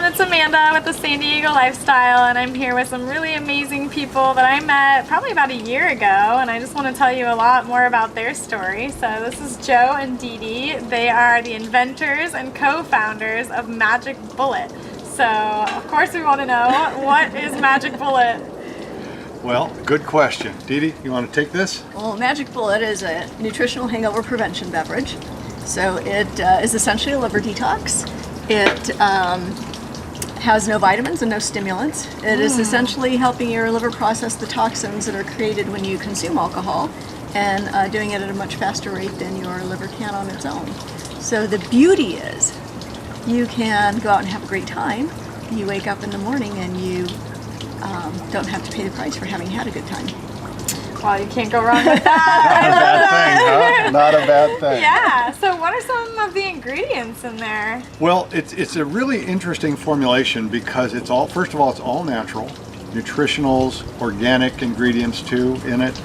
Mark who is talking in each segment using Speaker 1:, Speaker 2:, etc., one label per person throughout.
Speaker 1: everyone, it's Amanda with the San Diego Lifestyle, and I'm here with some really amazing people that I met probably about a year ago, and I just want to tell you a lot more about their story. So this is Joe and Dee Dee. They are the inventors and co-founders of Magic Bullet. So of course we want to know, what is Magic Bullet?
Speaker 2: Well, good question. Dee Dee, you want to take this?
Speaker 3: Well, Magic Bullet is a nutritional hangover prevention beverage. So it is essentially a liver detox. It has no vitamins and no stimulants. It is essentially helping your liver process the toxins that are created when you consume alcohol, and doing it at a much faster rate than your liver can on its own. So the beauty is you can go out and have a great time. You wake up in the morning and you don't have to pay the price for having had a good time.
Speaker 1: Well, you can't go wrong with that.
Speaker 2: Not a bad thing.
Speaker 1: Yeah, so what are some of the ingredients in there?
Speaker 2: Well, it's a really interesting formulation because it's all, first of all, it's all natural, nutritionals, organic ingredients too in it,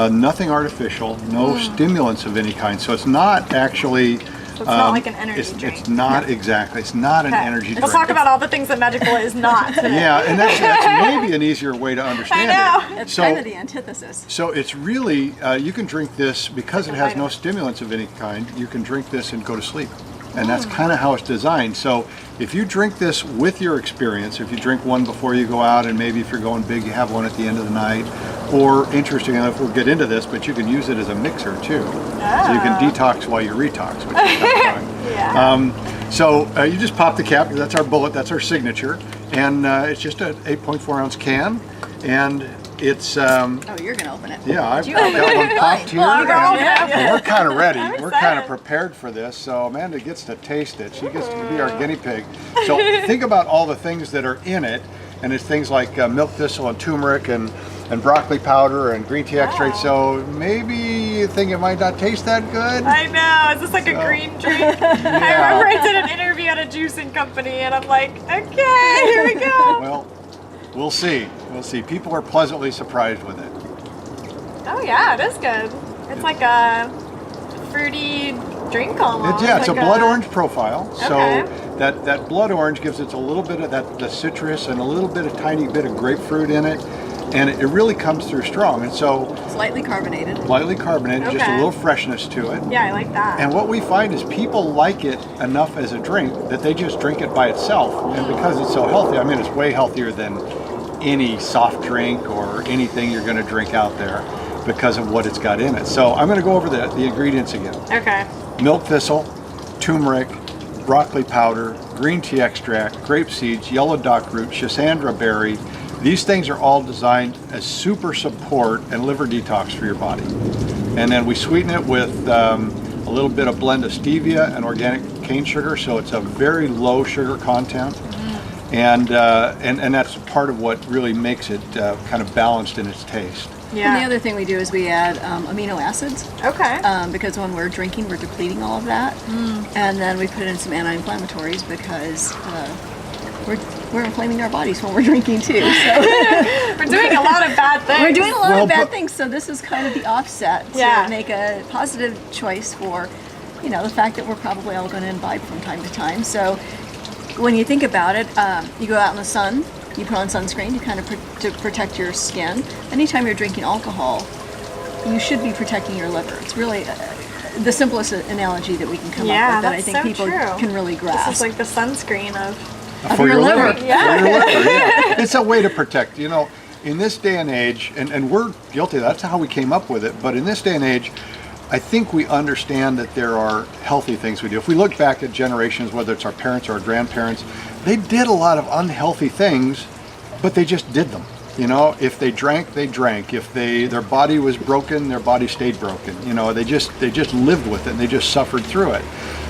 Speaker 2: nothing artificial, no stimulants of any kind. So it's not actually...
Speaker 1: So it's not like an energy drink.
Speaker 2: It's not exactly. It's not an energy drink.
Speaker 1: We'll talk about all the things that Magic Bullet is not today.
Speaker 2: Yeah, and that's maybe an easier way to understand
Speaker 1: I know.
Speaker 2: it.
Speaker 3: It's kind of the antithesis.
Speaker 2: So it's really, you can drink this, because it has no stimulants of any kind, you can drink this and go to sleep. And that's kind of how it's designed. So if you drink this with your experience, if you drink one before you go out, and maybe if you're going big, you have one at the end of the night, or interesting enough, we'll get into this, but you can use it as a mixer too. So you can detox while you retox, which is kind of fun.
Speaker 1: Yeah.
Speaker 2: So you just pop the cap, that's our bullet, that's our signature, and it's just an 8.4 ounce can, and it's...
Speaker 3: oh, you're going to open it.
Speaker 2: Yeah, I've got one popped here.
Speaker 1: Yeah.
Speaker 2: We're kind of ready. We're kind of
Speaker 1: excited.
Speaker 2: prepared for this. So Amanda gets to taste it. She gets to be our guinea pig. So think about all the things that are in it, and it's things like milk thistle and turmeric and broccoli powder and green tea extract. So maybe you think it might not taste that good.
Speaker 1: I know. Is this like a green drink? I remember I did an interview at a juicing company, and I'm like, okay, here we go.
Speaker 2: Well, we'll see. We'll see. People are pleasantly surprised with it.
Speaker 1: Oh yeah, it is good. It's like a fruity drink almost.
Speaker 2: It's
Speaker 1: like
Speaker 2: a blood orange profile.
Speaker 1: Okay.
Speaker 2: So that blood orange gives it a little bit of the citrus and a little bit of tiny bit of grapefruit in it, and it really comes through strong. And so
Speaker 3: Slightly carbonated.
Speaker 2: Just a little freshness to it.
Speaker 1: Yeah, I like that.
Speaker 2: And what we find is people like it enough as a drink that they just drink it by itself. And because it's so healthy, I mean, it's way healthier than any soft drink or anything you're going to drink out there because of what it's got in it. So I'm going to go over the ingredients again.
Speaker 1: Okay.
Speaker 2: Milk thistle, turmeric, broccoli powder, green tea extract, grape seeds, yellow dock root, schisandra berry. These things are all designed as super support and liver detox for your body. And then we sweeten it with a little bit of blend of stevia and organic cane sugar, so it's a very low sugar content. And that's part of what really makes it kind of balanced in its taste.
Speaker 1: Yeah.
Speaker 3: And the other thing we do is we add amino acids.
Speaker 1: Okay.
Speaker 3: Because when we're drinking, we're depleting all of that. And then we put in some anti-inflammatories because we're inflaming our bodies when we're drinking too. So
Speaker 1: We're doing a lot of bad things.
Speaker 3: we're doing a lot of bad things. So this is kind of the offset
Speaker 1: Yeah.
Speaker 3: to make a positive choice for, the fact that we're probably all going to imbibe from time to time. So when you think about it, you go out in the sun, you put on sunscreen to protect your skin. Anytime you're drinking alcohol, you should be protecting your liver. It's really the simplest analogy that we can come up with that I think people can really grasp.
Speaker 1: This is like the sunscreen of
Speaker 2: For your liver.
Speaker 1: Yeah.
Speaker 2: For your liver, yeah. It's a way to protect. In this day and age, and we're guilty of that, that's how we came up with it, but in this day and age, I think we understand that there are healthy things we do. If we look back at generations, whether it's our parents or our grandparents, they did a lot of unhealthy things, but they just did them. If they drank, they drank. If their body was broken, their body stayed broken. They just lived with it and they just suffered through it.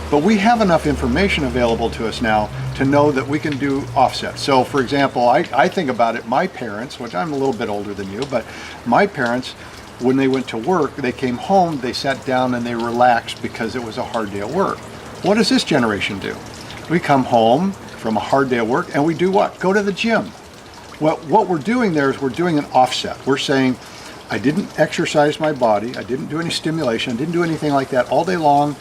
Speaker 2: But we have enough information available to us now to know that we can do offsets. So for example, I think about it, my parents, which I'm a little bit older than you, but my parents, when they went to work, they came home, they sat down and they relaxed because it was a hard day at work. What does this generation do? We come home from a hard day at work and we do what? Go to the gym. Well, what we're doing there is we're doing an offset. We're saying, I didn't exercise my body, I didn't do any stimulation, I didn't do anything like that all day long.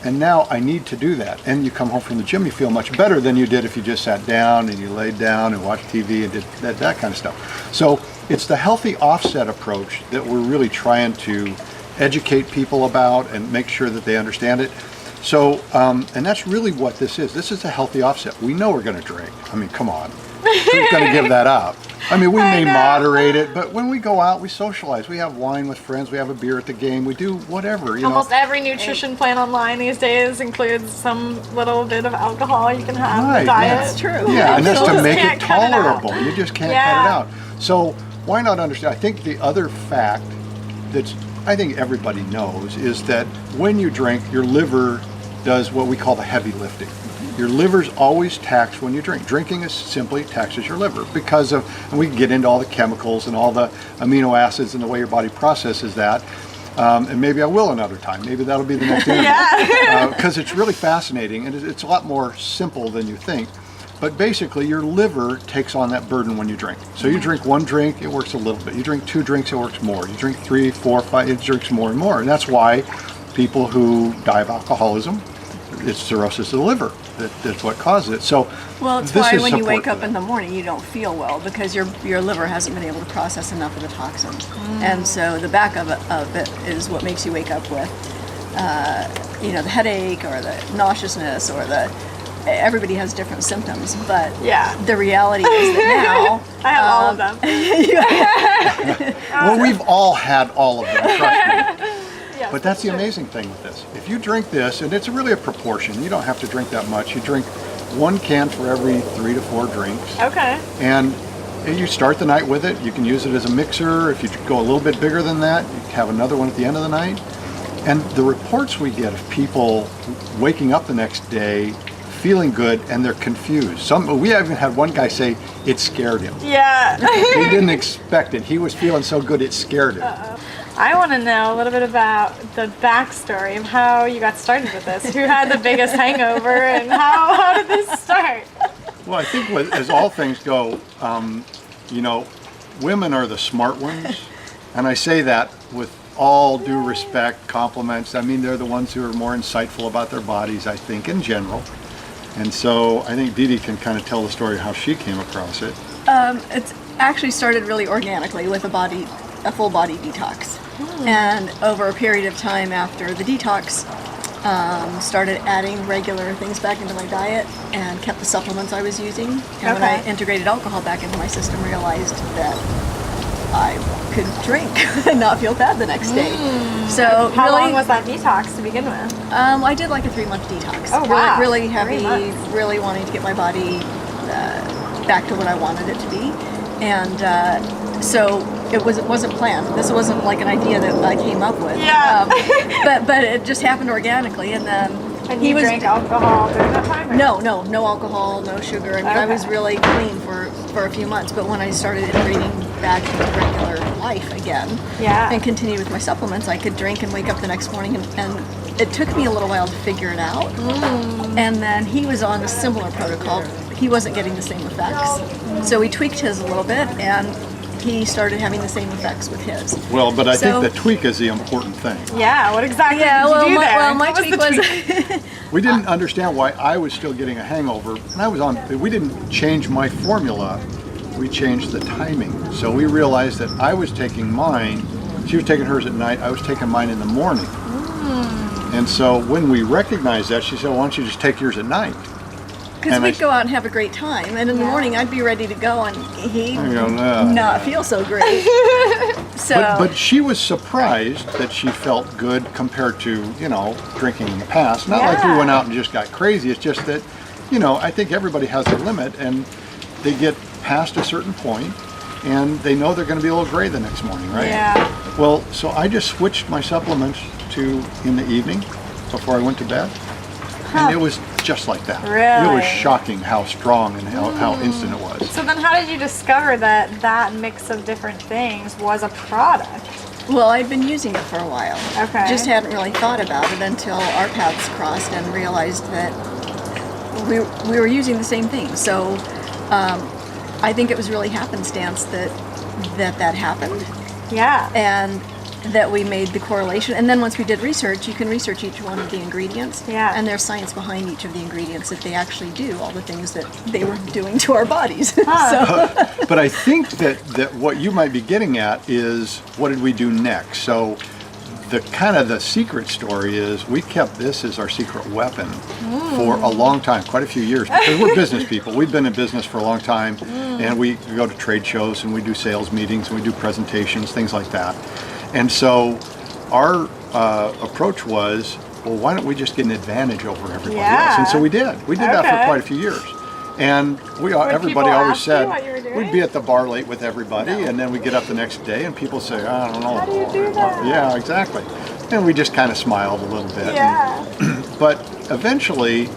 Speaker 2: and now I need to do that. And you come home from the gym, you feel much better than you did if you just sat down and you laid down and watched TV and did that kind of stuff. So it's the healthy offset approach that we're really trying to educate people about and make sure that they understand it. So, and that's really what this is. This is a healthy offset. We know we're going to drink. I mean, come on. Who's going to give that up? I mean, we may moderate it, but when we go out, we socialize. We have wine with friends. We have a beer at the game. We do whatever, you know.
Speaker 1: Almost every nutrition plan online these days includes some little bit of alcohol you can have in the diet.
Speaker 3: That's true.
Speaker 2: Yeah, and that's to
Speaker 1: Just
Speaker 2: make
Speaker 1: can't
Speaker 2: it
Speaker 1: cut it out.
Speaker 2: tolerable. You just can't cut it out. So why not understand? I think the other fact that's I think everybody knows is that when you drink, your liver does what we call the heavy lifting. Your liver's always taxed when you drink. Drinking is simply taxes your liver because of, and we can get into all the chemicals and all the amino acids and the way your body processes that. And maybe I will another time. Maybe that'll be the next interview. Because it's really fascinating and it's a lot more simple than you think. But basically, your liver takes on that burden when you drink. So you drink one drink, it works a little bit. You drink 2 drinks, it works more. You drink 3, 4, 5, it drinks more and more. And that's why people who die of alcoholism, it's cirrhosis of the liver. That's what causes it. So
Speaker 3: well, it's
Speaker 2: this
Speaker 3: why
Speaker 2: is
Speaker 3: when you
Speaker 2: support
Speaker 3: wake
Speaker 2: for
Speaker 3: up
Speaker 2: that.
Speaker 3: in the morning, you don't feel well because your liver hasn't been able to process enough of the toxins. And so the back of it is what makes you wake up with, the headache or the nauseousness or everybody has different symptoms, but the reality is that now
Speaker 1: I have all of them.
Speaker 2: Well, we've all had all of them, trust me.
Speaker 1: Yes,
Speaker 2: But that's the amazing thing with this. If you drink this, and it's really a proportion, you don't have to drink that much. You drink 1 can for every 3 to 4 drinks.
Speaker 1: Okay.
Speaker 2: And you start the night with it. You can use it as a mixer. If you go a little bit bigger than that, you can have another one at the end of the night. And the reports we get of people waking up the next day feeling good and they're confused. We even had one guy say it scared him.
Speaker 1: Yeah.
Speaker 2: He didn't expect it. He was feeling so good it scared him.
Speaker 1: I want to know a little bit about the backstory of how you got started with this. Who had the biggest hangover and how did this start?
Speaker 2: Well, I think as all things go, women are the smart ones. And I say that with all due respect, compliments. I mean, they're the ones who are more insightful about their bodies, I think, in general. And so I think Dee Dee can kind of tell the story of how she came across it.
Speaker 3: It's actually started really organically with a full body detox. And over a period of time after the detox, started adding regular things back into my diet and kept the supplements I was using. And when I integrated alcohol back into my system, realized that I could drink and not feel bad the next day. So
Speaker 1: How long was that detox to begin with?
Speaker 3: I did like a 3-month detox.
Speaker 1: Oh, wow.
Speaker 3: Really heavy,
Speaker 1: 3 months.
Speaker 3: really wanting to get my body back to what I wanted it to be. And so it wasn't planned. This wasn't like an idea that I came up with.
Speaker 1: Yeah.
Speaker 3: But it just happened organically. And then
Speaker 1: And you drank alcohol during that time? Or?
Speaker 3: No alcohol, no sugar. I mean, I was really clean for a few months. But when I started integrating back into regular life again, and continued with my supplements, I could drink and wake up the next morning. And it took me a little while to figure it out. And then he was on a similar protocol. He wasn't getting the same effects. So we tweaked his a little bit, and he started having the same effects with his.
Speaker 2: Well, but I think the tweak is the important thing.
Speaker 1: Yeah, what exactly did you do there?
Speaker 3: Well, my
Speaker 1: What was
Speaker 3: tweak
Speaker 1: the
Speaker 3: was...
Speaker 2: We didn't understand why I was still getting a hangover, and we didn't change my formula, we changed the timing. So we realized that I was taking mine, she was taking hers at night, I was taking mine in the morning. And so when we recognized that, she said, why don't you just take yours at night?
Speaker 3: Because we'd go out and have a great time, and in the morning I'd be ready to go, and he'd not feel so great.
Speaker 2: But she was surprised that she felt good compared to, drinking in the past. Not like we went out and just got crazy. It's just that, I think everybody has a limit, and they get past a certain point, and they know they're going to be a little gray the next morning, right?
Speaker 1: Yeah.
Speaker 2: Well, so I just switched my supplements to in the evening before I went to bed. And it was just like that.
Speaker 1: Really?
Speaker 2: It was shocking how strong and how instant it was.
Speaker 1: So then how did you discover that mix of different things was a product?
Speaker 3: Well, I'd been using it for a while.
Speaker 1: Okay.
Speaker 3: Just hadn't really thought about it until our paths crossed and realized that we were using the same thing. So I think it was really happenstance that happened.
Speaker 1: Yeah.
Speaker 3: And that we made the correlation. And then once we did research, you can research each one of the ingredients.
Speaker 1: Yeah.
Speaker 3: And there's science behind each of the ingredients that they actually do all the things that they were doing to our bodies.
Speaker 2: But I think that what you might be getting at is, what did we do next? So the secret story is we kept this as our secret weapon for a long time, quite a few years, because we're business people. We've been in business for a long time, and we go to trade shows and we do sales meetings and we do presentations, things like that. And so our approach was, well, why don't we just get an advantage over everybody else? And so we did. We did that for quite a few years. And everybody always said, we'd be at the bar late with everybody, and then we get up the next day and people say, I don't know.
Speaker 1: How do you do that?
Speaker 2: Yeah, exactly. And we just kind of smiled a little bit.
Speaker 1: Yeah.
Speaker 2: But eventually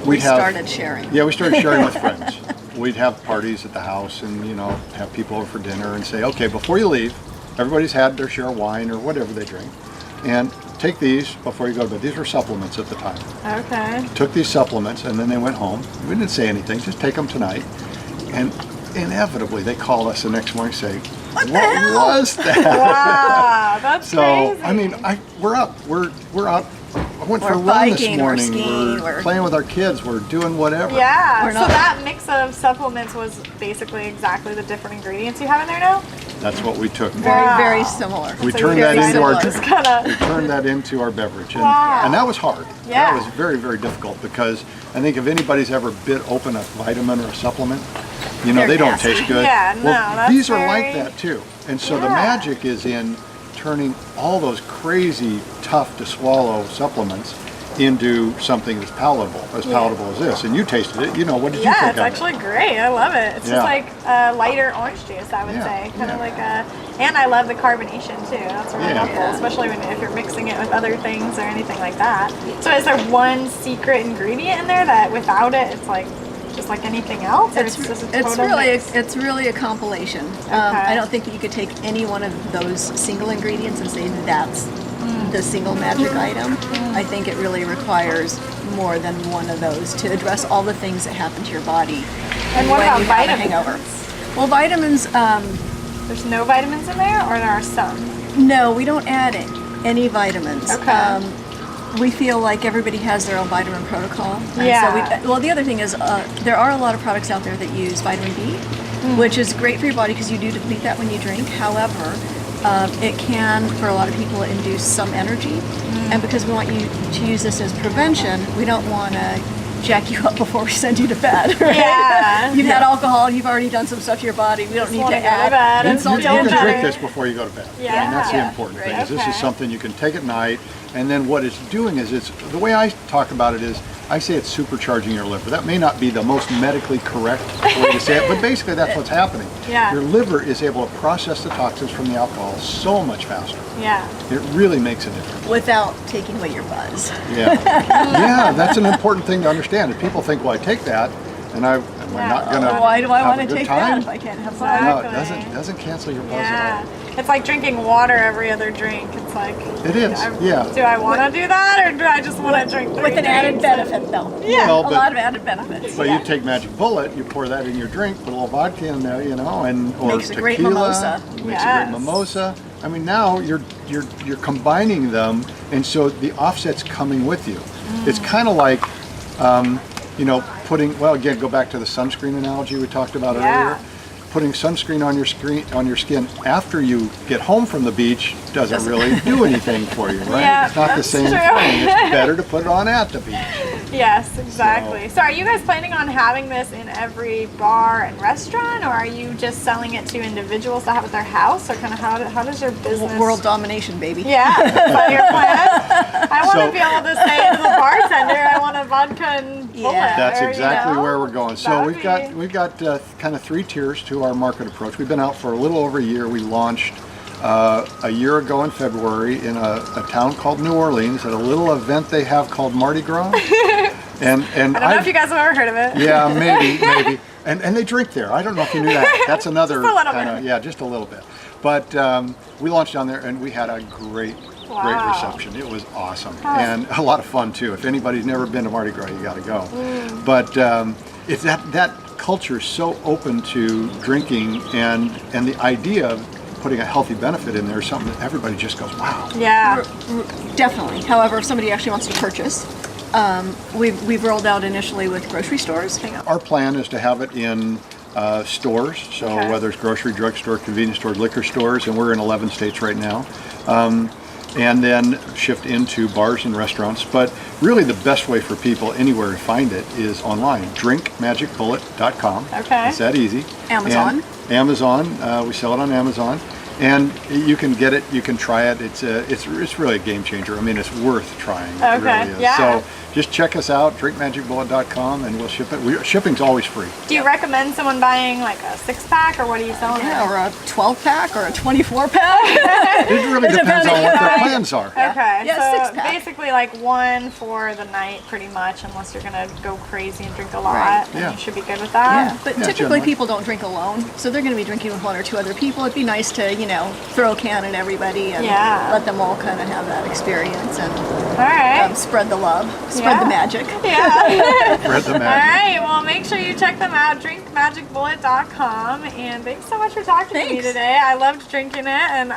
Speaker 3: we started sharing.
Speaker 2: Yeah, we started sharing with friends. We'd have parties at the house and, have people over for dinner and say, okay, before you leave, everybody's had their share of wine or whatever they drink, and take these before you go to bed. These were supplements at the time.
Speaker 1: Okay.
Speaker 2: Took these supplements and then they went home. We didn't say anything, just take them tonight. And inevitably they call us the next morning and say, what was that?
Speaker 1: Wow, that's
Speaker 2: so,
Speaker 1: crazy.
Speaker 2: I mean, we're up. We're out. I went for a run
Speaker 3: biking,
Speaker 2: this morning.
Speaker 3: we're skiing,
Speaker 2: we're playing with our kids. We're doing whatever.
Speaker 1: Yeah,
Speaker 3: We're
Speaker 1: so
Speaker 3: not-
Speaker 1: that mix of supplements was basically exactly the different ingredients you have in there now?
Speaker 2: That's what we took.
Speaker 3: Very, very similar.
Speaker 2: We
Speaker 1: So
Speaker 2: turned
Speaker 1: you
Speaker 2: that
Speaker 1: guys
Speaker 2: into our
Speaker 1: just kinda...
Speaker 2: we turned that into our beverage, and,
Speaker 1: Wow.
Speaker 2: and that was hard.
Speaker 1: Yeah.
Speaker 2: That was very, very difficult, because I think if anybody's ever bit open a vitamin or a supplement,
Speaker 3: They're
Speaker 2: they don't
Speaker 3: nasty.
Speaker 2: taste good.
Speaker 1: Yeah, no, that's
Speaker 2: these are
Speaker 1: very-
Speaker 2: like that too. And so the
Speaker 1: Yeah.
Speaker 2: magic is in turning all those crazy, tough to swallow supplements into something that's palatable as this. And you tasted it. What did you
Speaker 1: Yeah,
Speaker 2: think
Speaker 1: it's
Speaker 2: of
Speaker 1: actually great. I love it. It's
Speaker 2: Yeah.
Speaker 1: just like lighter orange juice, I would
Speaker 2: Yeah,
Speaker 1: say. Kind of
Speaker 2: yeah.
Speaker 1: like and I love the carbonation too. That's really
Speaker 2: Yeah.
Speaker 1: helpful, especially if you're mixing it with other things or anything like that. So is there one secret ingredient in there that without it, it's like just like anything else? Or it's just a total mix?
Speaker 3: It's really a compilation. I don't think that you could take any one of those single ingredients and say that's the single magic item. I think it really requires more than one of those to address all the things that happen to your body.
Speaker 1: And what
Speaker 3: when
Speaker 1: about
Speaker 3: you have a
Speaker 1: vitamins?
Speaker 3: hangover. Well, vitamins,
Speaker 1: There's no vitamins in there, or there are some?
Speaker 3: no, we don't add any vitamins.
Speaker 1: Okay.
Speaker 3: We feel like everybody has their own vitamin protocol. And
Speaker 1: Yeah.
Speaker 3: So the other thing is there are a lot of products out there that use vitamin B, which is great for your body because you do deplete that when you drink. However, it can, for a lot of people, induce some energy. And because we want you to use this as prevention, we don't want to jack you up before we send you to bed. Right?
Speaker 1: Yeah.
Speaker 3: You've had alcohol, you've already done some stuff to your body. We don't need
Speaker 1: wanna
Speaker 3: to
Speaker 1: go to
Speaker 3: add
Speaker 1: bed and
Speaker 3: insult
Speaker 1: feel
Speaker 3: to
Speaker 2: You can
Speaker 1: better.
Speaker 2: drink this before you go to bed.
Speaker 1: Yeah.
Speaker 2: And that's the
Speaker 3: Yeah.
Speaker 2: important
Speaker 3: Right.
Speaker 2: thing. Is this
Speaker 1: Okay.
Speaker 2: is something you can take at night, and then what it's doing is the way I talk about it is, I say it's supercharging your liver. That may not be the most medically correct way to say it, but basically that's what's happening.
Speaker 1: Yeah.
Speaker 2: Your liver is able to process the toxins from the alcohol so much faster.
Speaker 1: Yeah.
Speaker 2: It really makes a difference.
Speaker 3: without taking away your buzz.
Speaker 2: Yeah. Yeah, that's an important thing to understand. If people think, well, I take that, and am I not going to
Speaker 3: Why do I
Speaker 2: have
Speaker 3: want
Speaker 2: a
Speaker 3: to
Speaker 2: good
Speaker 3: take
Speaker 2: time?
Speaker 3: that if I can't have fun?
Speaker 2: No, it
Speaker 1: Exactly.
Speaker 2: doesn't cancel your buzz at
Speaker 1: Yeah.
Speaker 2: all.
Speaker 1: It's like drinking water every other drink. It's like...
Speaker 2: It is, yeah.
Speaker 1: Do I want to do that, or do I just want to drink 3
Speaker 3: With an added
Speaker 1: drinks?
Speaker 3: benefit, though.
Speaker 1: Yeah.
Speaker 2: Well,
Speaker 3: A lot of added benefits.
Speaker 2: But you take Magic Bullet, you pour that in your drink, put a little vodka in there, or
Speaker 3: Makes a great
Speaker 2: tequila,
Speaker 3: mimosa.
Speaker 2: makes a
Speaker 1: Yes.
Speaker 2: great mimosa. I mean, now you're combining them, and so the offset's coming with you. It's kind of like, putting. Well, again, go back to the sunscreen analogy we talked about earlier. Putting sunscreen on your skin after you get home from the beach doesn't really do anything for you, right?
Speaker 1: Yeah,
Speaker 2: it's not the
Speaker 1: that's
Speaker 2: same
Speaker 1: true.
Speaker 2: thing. It's better to put it on at the beach.
Speaker 1: Yes, exactly. So are you guys planning on having this in every bar and restaurant, or are you just selling it to individuals to have at their house, or kind of how does your business...
Speaker 3: World domination, baby.
Speaker 1: Yeah, is that your plan? I want
Speaker 2: So-
Speaker 1: to be able to say to the bartender, I want a vodka and bullet.
Speaker 3: Yeah.
Speaker 2: That's
Speaker 1: or,
Speaker 2: exactly where we're going. So
Speaker 1: that
Speaker 2: we've
Speaker 1: would
Speaker 2: got kind of 3 tiers to our market approach. We've been out for a little over a year. We launched a year ago in February in a town called New Orleans at a little event they have called Mardi Gras. And
Speaker 1: I don't know if you guys have ever heard of it.
Speaker 2: yeah, maybe. And they drink there. I don't know if you knew that. That's another
Speaker 1: Just a little
Speaker 2: kind of,
Speaker 1: bit.
Speaker 2: yeah, just a little bit. But we launched down there and we had a great
Speaker 1: Wow.
Speaker 2: reception. It was awesome and a lot of fun too. If anybody's never been to Mardi Gras, you got to go. But it's that culture is so open to drinking and the idea of putting a healthy benefit in there, something that everybody just goes, wow.
Speaker 1: Yeah.
Speaker 3: Definitely. However, if somebody actually wants to purchase, we've rolled out initially with grocery stores. Hang on.
Speaker 2: Our plan is to have it in stores, so
Speaker 1: Okay.
Speaker 2: whether it's grocery, drugstore, convenience store, liquor stores, and we're in 11 states right now. And then shift into bars and restaurants. But really the best way for people anywhere to find it is online, drinkmagicbullet.com.
Speaker 1: Okay.
Speaker 2: It's that easy.
Speaker 3: Amazon.
Speaker 2: And Amazon, we sell it on Amazon. And you can get it, you can try it. It's really a game changer. I mean, it's worth trying. It
Speaker 1: Okay,
Speaker 2: really is.
Speaker 1: yeah.
Speaker 2: So just check us out, drinkmagicbullet.com, and we'll ship it. Shipping's always free.
Speaker 1: Do you recommend someone buying like a 6-pack, or what are you selling?
Speaker 3: Yeah, or a 12-pack or a 24-pack.
Speaker 2: It really depends on what their plans are.
Speaker 1: Okay,
Speaker 3: Yeah,
Speaker 1: so
Speaker 3: 6-pack.
Speaker 1: basically like one for the night, pretty much, unless you're gonna go crazy and drink a lot.
Speaker 3: Right.
Speaker 1: And
Speaker 2: Yeah.
Speaker 1: you should be good with that.
Speaker 3: Yeah, but
Speaker 2: Yeah,
Speaker 3: typically
Speaker 2: generally.
Speaker 3: people don't drink alone, so they're going to be drinking with one or two other people. It'd be nice to, throw a can at everybody and
Speaker 1: Yeah.
Speaker 3: let them all kind of have that experience and
Speaker 1: All right.
Speaker 3: spread the love, spread
Speaker 1: Yeah.
Speaker 3: the magic.
Speaker 1: Yeah.
Speaker 2: Spread the
Speaker 1: All
Speaker 2: magic.
Speaker 1: right. Well, make sure you check them out. Drinkmagicbullet.com. And thanks so much for talking to me
Speaker 3: Thanks.
Speaker 1: today. I loved drinking it, and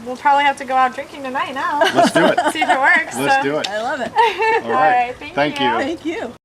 Speaker 1: we'll probably have to go out drinking tonight now.
Speaker 2: Let's do it.
Speaker 1: See if it works.
Speaker 2: Let's do it.
Speaker 3: I love it.
Speaker 2: All right.
Speaker 1: All right. Thank
Speaker 2: Thank
Speaker 1: you.
Speaker 2: you.
Speaker 3: Thank you.